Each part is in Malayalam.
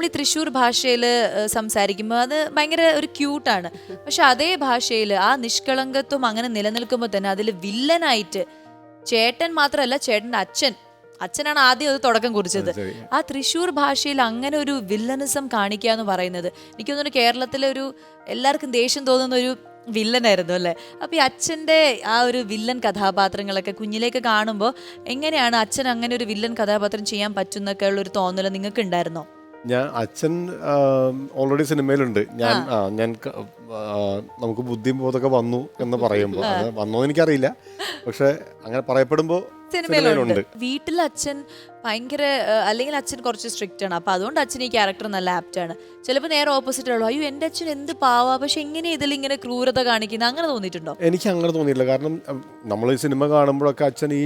നമ്മൾ ഈ തൃശ്ശൂർ ഭാഷയിൽ സംസാരിക്കുമ്പോൾ അത് ഭയങ്കര ഒരു ക്യൂട്ടാണ്. പക്ഷെ അതേ ഭാഷയിൽ ആ നിഷ്കളങ്കത്വം അങ്ങനെ നിലനിൽക്കുമ്പോൾ തന്നെ അതിൽ വില്ലനായിട്ട് ചേട്ടൻ മാത്രമല്ല, ചേട്ടൻ്റെ അച്ഛനാണ് ആദ്യം അത് തുടക്കം കുറിച്ചത്. ആ തൃശ്ശൂർ ഭാഷയിൽ അങ്ങനെ ഒരു വില്ലനിസം കാണിക്കുക എന്ന് പറയുന്നത് എനിക്ക് തോന്നുന്നു കേരളത്തിലെ ഒരു എല്ലാവർക്കും ദേഷ്യം തോന്നുന്ന ഒരു വില്ലനായിരുന്നു അല്ലേ? അപ്പൊ ഈ അച്ഛൻ്റെ ആ ഒരു വില്ലൻ കഥാപാത്രങ്ങളൊക്കെ കുഞ്ഞിലേക്ക് കാണുമ്പോൾ എങ്ങനെയാണ് അച്ഛൻ അങ്ങനെ ഒരു വില്ലൻ കഥാപാത്രം ചെയ്യാൻ പറ്റുന്നൊക്കെ ഉള്ള ഒരു തോന്നൽ നിങ്ങൾക്ക് ഉണ്ടായിരുന്നോ? അച്ഛൻ ഓൾറെഡി സിനിമയിലുണ്ട്. നമുക്ക് ബുദ്ധിയും ബോധമൊക്കെ വന്നു എന്ന് പറയുമ്പോൾ വന്നോ എനിക്കറിയില്ല, പക്ഷെ അങ്ങനെ പറയപ്പെടുമ്പോൾ സിനിമയിലുണ്ട്. വീട്ടിൽ അച്ഛൻ ഭയങ്കര അല്ലെങ്കിൽ അച്ഛൻ കുറച്ച് സ്ട്രിക്റ്റ് ആണ്, അപ്പൊ അതുകൊണ്ട് അച്ഛൻ ഈ ക്യാരക്ടർ നല്ല ആപ്റ്റ് ആണ്. ചിലപ്പോൾ നേരെ ഓപ്പോസിറ്റ് ഉള്ളൂ, അയ്യോ എൻ്റെ അച്ഛൻ എന്ത് പാവാ, പക്ഷെ എങ്ങനെ ഇതിൽ ഇങ്ങനെ ക്രൂരത കാണിക്കുന്നത്, അങ്ങനെ തോന്നിയിട്ടുണ്ടോ? എനിക്ക് അങ്ങനെ തോന്നിയില്ല. കാരണം നമ്മൾ ഈ സിനിമ കാണുമ്പോഴൊക്കെ അച്ഛൻ ഈ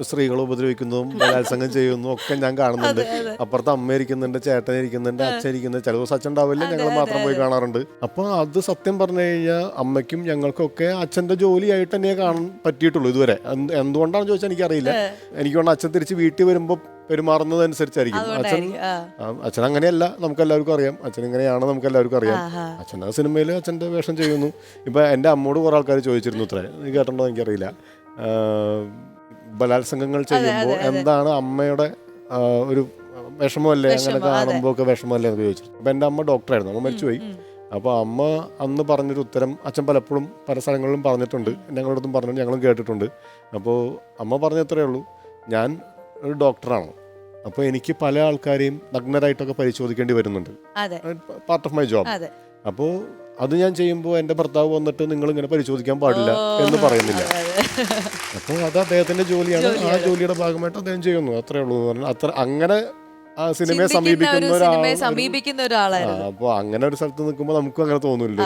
സ്ത്രീകളെ ഉപദ്രവിക്കുന്നതും ബലാത്സംഗം ചെയ്യുന്നതും ഒക്കെ ഞാൻ കാണുന്നുണ്ട്. അപ്പുറത്ത് അമ്മ ഇരിക്കുന്നുണ്ട്, ചേട്ടൻ ഇരിക്കുന്നുണ്ട്, അച്ഛൻ ഇരിക്കുന്നുണ്ട്. ചില ദിവസം അച്ഛൻ ഉണ്ടാവില്ല, ഞങ്ങൾ മാത്രം പോയി കാണാറുണ്ട്. അപ്പോൾ അത് സത്യം പറഞ്ഞു കഴിഞ്ഞാൽ അമ്മയ്ക്കും ഞങ്ങൾക്കൊക്കെ അച്ഛൻ്റെ ജോലിയായിട്ട് തന്നെ കാണാൻ പറ്റിയിട്ടുള്ളൂ ഇതുവരെ. എന്തുകൊണ്ടാണെന്ന് ചോദിച്ചാൽ എനിക്കറിയില്ല. എനിക്ക് വേണം അച്ഛൻ തിരിച്ച് വീട്ടിൽ വരുമ്പോൾ പെരുമാറുന്നത് അനുസരിച്ചായിരിക്കും. അച്ഛൻ അങ്ങനെയല്ല, നമുക്ക് എല്ലാവർക്കും അറിയാം. അച്ഛൻ ഇങ്ങനെയാണ്, നമുക്ക് എല്ലാവർക്കും അറിയാം. അച്ഛൻ ആ സിനിമയിൽ അച്ഛൻ്റെ വേഷം ചെയ്യുന്നു. ഇപ്പം എൻ്റെ അമ്മോട് കുറേ ആൾക്കാർ ചോദിച്ചിരുന്നു, ഇത്ര നീ കേട്ടോ എനിക്കറിയില്ല, ബലാത്സംഗങ്ങൾ ചെയ്യുമ്പോൾ എന്താണ് അമ്മയുടെ ഒരു വിഷമമല്ലേ, അങ്ങനെ കാണുമ്പോൾ ഒക്കെ വിഷമമല്ലേ എന്ന് ചോദിച്ചു. അപ്പം എൻ്റെ അമ്മ ഡോക്ടറായിരുന്നു, അമ്മ മരിച്ചുപോയി. അപ്പോൾ അമ്മ അന്ന് പറഞ്ഞൊരു ഉത്തരം അച്ഛൻ പലപ്പോഴും പല സ്ഥലങ്ങളിലും പറഞ്ഞിട്ടുണ്ട്, ഞങ്ങളടുത്തും പറഞ്ഞിട്ട് ഞങ്ങളും കേട്ടിട്ടുണ്ട്. അപ്പോൾ അമ്മ പറഞ്ഞത്രേ ഉള്ളൂ, ഞാൻ ഒരു ഡോക്ടറാണ്, അപ്പോൾ എനിക്ക് പല ആൾക്കാരെയും നഗ്നരായിട്ടൊക്കെ പരിശോധിക്കേണ്ടി വരുന്നുണ്ട്, പാർട്ട് ഓഫ് മൈ ജോബ്. അപ്പോൾ അത് ഞാൻ ചെയ്യുമ്പോൾ എൻ്റെ ഭർത്താവ് വന്നിട്ട് നിങ്ങൾ ഇങ്ങനെ പരിശോധിക്കാൻ പാടില്ല എന്ന് പറയുന്നില്ല. അപ്പോൾ അത് അദ്ദേഹത്തിൻ്റെ ജോലിയാണ്, ആ ജോലിയുടെ ഭാഗമായിട്ട് അദ്ദേഹം ചെയ്യുന്നു, അത്രേ ഉള്ളൂ എന്ന് പറഞ്ഞാൽ അത്ര അങ്ങനെ ആ സിനിമയെ സമീപിക്കുന്ന ഒരാളായിരുന്നു. സമീപിക്കുന്ന ഒരാളായിരുന്നു. അപ്പോൾ അങ്ങനെ ഒരു സ്ഥലത്ത് നിൽക്കുമ്പോൾ നമുക്കും അങ്ങനെ തോന്നില്ല.